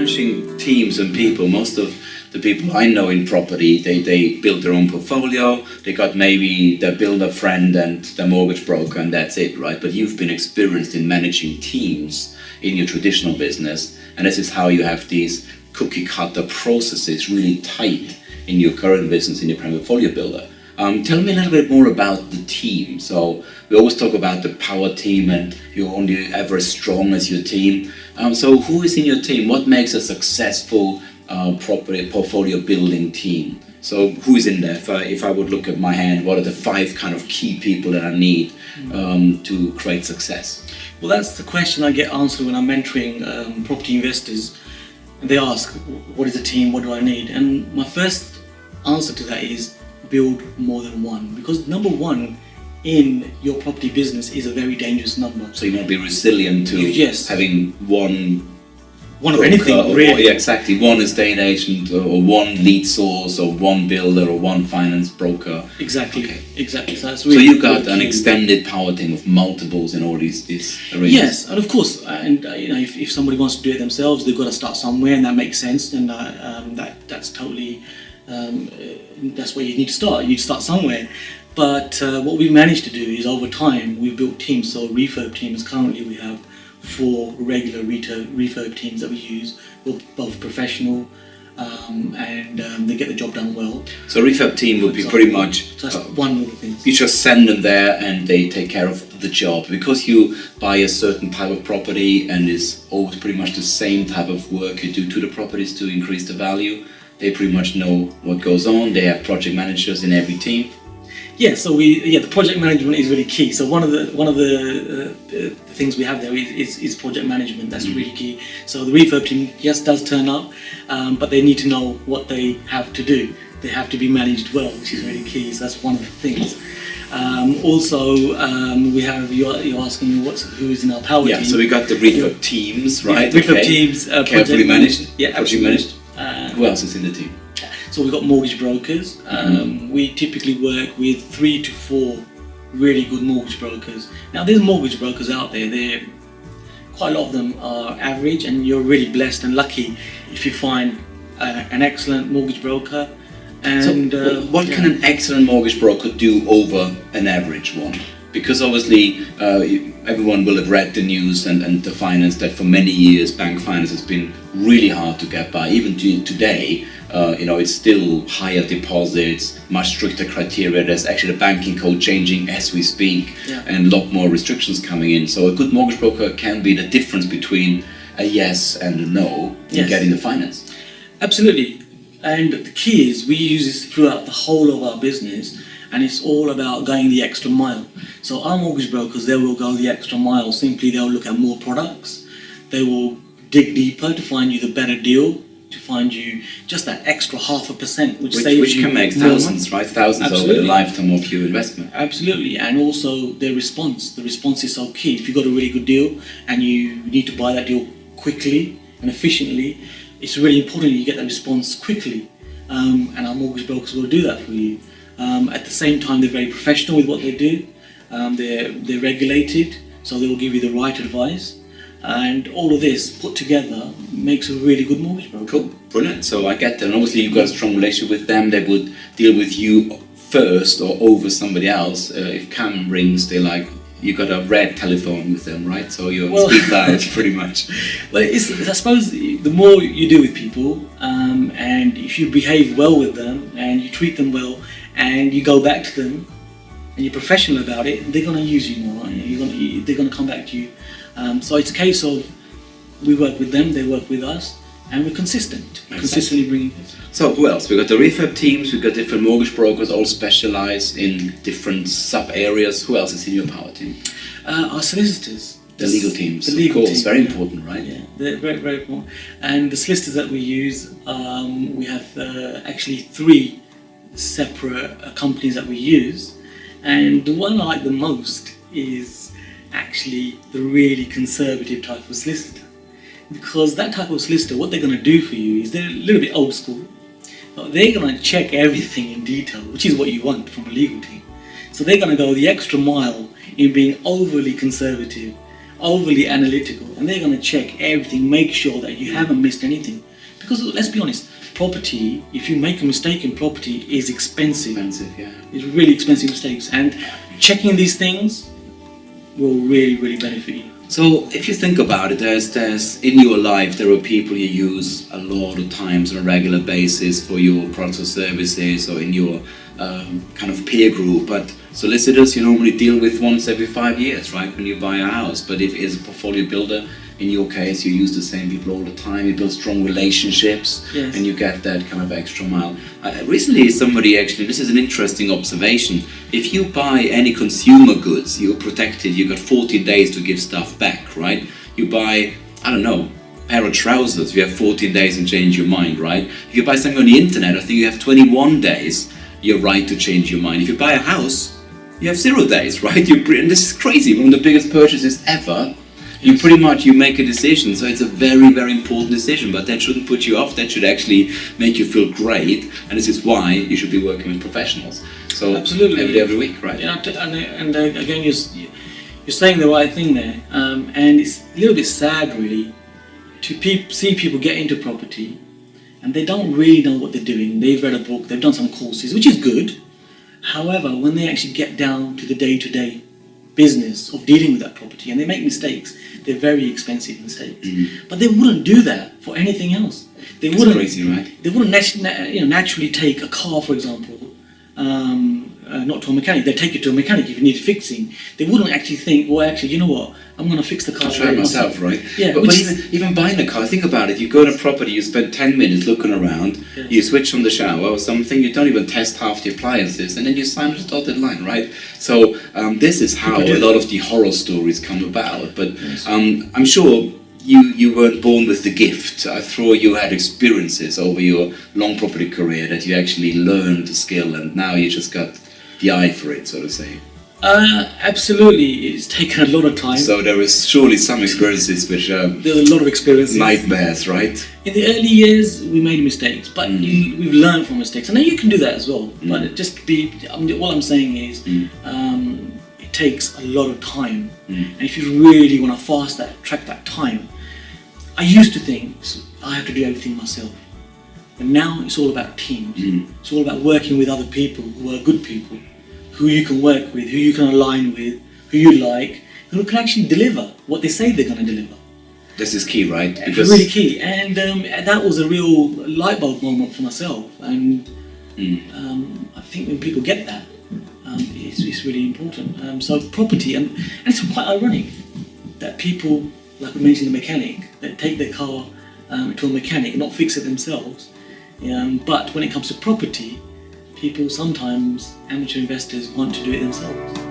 managing teams and people, most of the people I know in property, they build their own portfolio, they got maybe their builder friend and their mortgage broker, and that's it, right? But you've been experienced in managing teams in your traditional business, and this is how you have these cookie cutter processes really tight in your current business, in your private portfolio builder. Tell me a little bit more about the team. So we always talk about the power team, and you're only ever as strong as your team. So who is in your team? What makes a successful property portfolio building team? So who is in there? If I would look at my hand, what are the 5 kind of key people that I need to create success? Well, that's the question I get answered when I'm mentoring property investors. They ask, what is a team? What do I need? And my first answer to that is build more than one. Because number one in your property business is a very dangerous number. So you want to be resilient to having one of anything, really. Yeah, exactly. One estate agent, or one lead source, or one builder, or one finance broker. Exactly. Okay. Exactly. So that's really. So you got an extended power team of multiples in all these arenas. Yes, and of course, and if somebody wants to do it themselves, they've got to start somewhere, and that makes sense. And that's totally that's where you need to start. You need to start somewhere. But what we've managed to do is over time we've built teams. So refurb teams currently we have 4 regular refurb teams that we use, both professional and they get the job done well. So refurb team would be pretty much, so that's one of the things. You just send them there and they take care of the job. Because you buy a certain type of property and it's always pretty much the same type of work you do to the properties to increase the value, they pretty much know what goes on. They have project managers in every team. Yeah, so the project management is really key. So one of the things we have there is project management. That's really key. So the refurb team, yes, does turn up, but they need to know what they have to do. They have to be managed well, which is really key. So that's one of the things. Also, we have you're asking who is in our power team. Yeah, so we got the refurb teams, right? Yeah, refurb teams, carefully managed. Yeah, project managed. Who else is in the team? So we've got mortgage brokers. We typically work with 3 to 4 really good mortgage brokers. Now there's mortgage brokers out there, quite a lot of them are average, and you're really blessed and lucky if you find an excellent mortgage broker. And so what can an excellent mortgage broker do over an average one? Because obviously everyone will have read the news and the finance that for many years bank finance has been really hard to get by. Even today, it's still higher deposits, much stricter criteria. There's actually the banking code changing as we speak, and a lot more restrictions coming in. So a good mortgage broker can be the difference between a yes and a no in getting the finance. Absolutely. And the key is we use this throughout the whole of our business, and it's all about going the extra mile. So our mortgage brokers, they will go the extra mile. Simply, they'll look at more products. They will dig deeper to find you the better deal, to find you just that extra 0.5%, which can make thousands, right? Thousands over the lifetime of your investment. Absolutely, and also the response. The response is so key. If you've got a really good deal and you need to buy that deal quickly and efficiently, it's really important you get that response quickly, and our mortgage brokers will do that for you. At the same time, they're very professional with what they do. They're regulated, so they will give you the right advice. And all of this put together makes a really good mortgage broker. Cool, brilliant. So I get that. And obviously you've got a strong relationship with them. They would deal with you first or over somebody else. If Kam rings, they're like, you got a red telephone with them, right? So you're on speed dial pretty much. Well, I suppose the more you do with people, and if you behave well with them and you treat them well and you go back to them and you're professional about it, they're going to use you more, right? They're going to come back to you. So it's a case of we work with them, they work with us, and we're consistent. Consistently bringing it. So who else? We've got the refurb teams, we've got different mortgage brokers, all specialized in different sub-areas. Who else is in your power team? Our solicitors. The legal teams, the legal of course, team, very important, right? Yeah, they're very, very important. And the solicitors that we use, we have actually 3 separate companies that we use. And the one I like the most is actually the really conservative type of solicitor. Because that type of solicitor, what they're going to do for you is they're a little bit old school, but they're going to check everything in detail, which is what you want from a legal team. So they're going to go the extra mile in being overly conservative, overly analytical, and they're going to check everything, make sure that you haven't missed anything. Because let's be honest, property, if you make a mistake in property, is expensive. Yeah. It's really expensive mistakes, and checking these things will really, really benefit you. So if you think about it, there's in your life there are people you use a lot of times on a regular basis for your products or services, or in your kind of peer group. But solicitors you normally deal with once every 5 years, right? When you buy a house. But if as a portfolio builder, in your case, you use the same people all the time. You build strong relationships, Yes. and you get that kind of extra mile. Recently, somebody actually, this is an interesting observation. If you buy any consumer goods, you're protected. You got 14 days to give stuff back, right? You buy, I don't know, a pair of trousers. You have 14 days and change your mind, right? If you buy something on the internet, I think you have 21 days. You're right to change your mind. If you buy a house, you have 0 days, right? And this is crazy. One of the biggest purchases ever. You pretty much, you make a decision, so it's a very, very important decision, but that shouldn't put you off. That should actually make you feel great, and this is why you should be working with professionals. So Absolutely. every day, every week, right? Yeah, and again, you're saying the right thing there, and it's a little bit sad, really, to see people get into property, and they don't really know what they're doing. They've read a book, they've done some courses, which is good. However, when they actually get down to the day-to-day business of dealing with that property, and they make mistakes, they're very expensive mistakes. But they wouldn't do that for anything else. They It's wouldn't. crazy, right? They wouldn't naturally take a car, for example, not to a mechanic. They'd take it to a mechanic if it needed fixing. They wouldn't actually think, well, actually, you know what? I'm going to fix the car. I'll try it myself, right? Yeah, But even buying a car, think about it. You go to a property, you spend 10 minutes looking around, Yeah. you switch on the shower or something, you don't even test half the appliances, and then you sign the dotted line, right? So this is how People a do lot of the horror stories come about. But Yes. I'm sure you weren't born with the gift. I thought you had experiences over your long property career that you actually learned the skill, and now you just got the eye for it, so to say. Absolutely, it's taken a lot of time. So there is surely some experiences which are There's a lot of experiences. nightmares, right? In the early years, we made mistakes, but we've learned from mistakes. And now you can do that as well. But what I'm saying is, it takes a lot of time. And if you really want to track that time, I used to think I have to do everything myself. But now it's all about teams. It's all about working with other people who are good people, who you can work with, who you can align with, who you like, who can actually deliver what they say they're going to deliver. This is key, right? It's really key, and that was a real light bulb moment for myself. And I think when people get that, it's really important. So property, and it's quite ironic that people, like we mentioned, the mechanic, that take their car to a mechanic and not fix it themselves. But when it comes to property, people sometimes, amateur investors, want to do it themselves.